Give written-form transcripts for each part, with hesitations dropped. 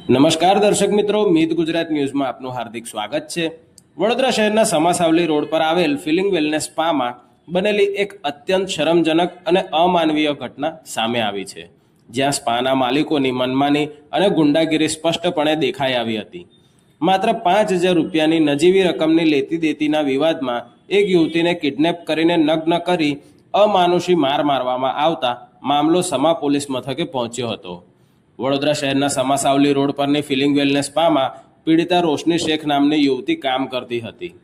નમસ્કાર દર્શક મિત્રો, મિત ગુજરાત ન્યૂઝમાં આપનું હાર્દિક સ્વાગત છે। વડોદરા શહેરના સમાસાવલી રોડ પર આવેલ ફિલિંગ વેલનેસ સ્પામાં બનેલી એક અત્યંત શરમજનક અને અમાનવીય ઘટના સામે આવી છે, જ્યાં સ્પાના માલિકોની મનમાની અને ગુંડાગીરી સ્પષ્ટપણે દેખાઈ આવી હતી। માત્ર 5,000 રૂપિયાની નજીવી રકમની લેતી દેતીના વિવાદમાં એક યુવતીને કિડનેપ કરીને નગ્ન કરી અમાનુષી માર મારવામાં આવતા મામલો સમા પોલીસ મથકે પહોંચ્યો હતો। વડોદરા શહેરના સમાસાવલી રોડ પરની ફિલિંગ વેલનેસ સ્પામાં પીડિતા રોશની શેખ નામની યુવતી કામ કરતી હતી।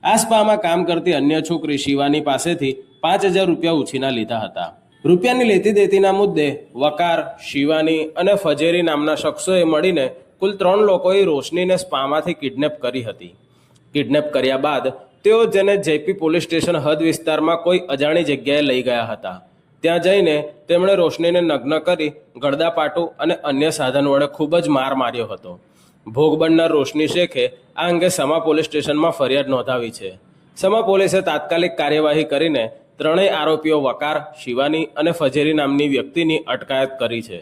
આ સ્પામાં કામ કરતી અન્ય છોકરી શિવાની પાસેથી 5,000 રૂપિયા ઉછીના લીધા હતા। રૂપિયાની લેતી દેતીના મુદ્દે વકાર, શિવાની અને ફજેરી નામના શખ્સોએ મળીને કુલ 3 લોકોએ રોશનીને સ્પામાંથી કિડનેપ કરી હતી। કિડનેપ કર્યા બાદ તેઓ જેને જેપી પોલીસ સ્ટેશન હદ વિસ્તારમાં કોઈ અજાણી જગ્યાએ લઈ ગયા હતા। ત્યાં જઈને તેમણે રોશનીને નગ્ન કરી ગળદાપાટું અને અન્ય સાધન વડે ખૂબ જ માર માર્યો હતો। ભોગ બનનાર રોશની શેખે આ અંગે સમા પોલીસ સ્ટેશનમાં ફરિયાદ નોંધાવી છે। સમા પોલીસે તાત્કાલિક કાર્યવાહી કરીને ત્રણેય આરોપીઓ વકાર, શિવાની અને ફજેરી નામની વ્યક્તિની અટકાયત કરી છે।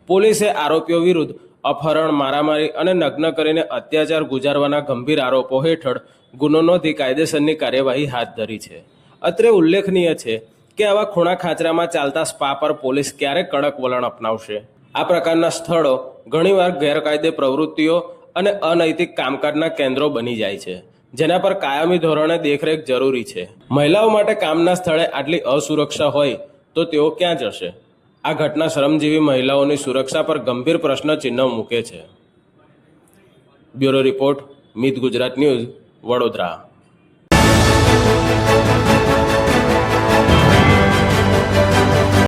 પોલીસે આરોપીઓ વિરુદ્ધ અપહરણ, મારામારી અને નગ્ન કરીને અત્યાચાર ગુજારવાના ગંભીર આરોપો હેઠળ ગુનો નોંધી કાયદેસરની કાર્યવાહી હાથ ધરી છે। અત્રે ઉલ્લેખનીય છે કે આવા ખૂણા ખાચરામાં ચાલતા સ્પા પર પોલીસ ક્યારે કડક વલણ અપનાવશે? આ પ્રકારના સ્થળો ઘણીવાર ગેરકાયદે પ્રવૃત્તિઓ અને અનૈતિક કામકાજના કેન્દ્રો બની જાય છે, જેના પર કાયમી ધોરણે દેખરેખ જરૂરી છે। મહિલાઓ માટે કામના સ્થળે આટલી અસુરક્ષા હોય તો તેઓ ક્યાં જશે? આ ઘટના શ્રમજીવી મહિલાઓની સુરક્ષા પર ગંભીર પ્રશ્નચિહ્ન મૂકે છે। બ્યુરો રિપોર્ટ, મિત ગુજરાત ન્યૂઝ, વડોદરા।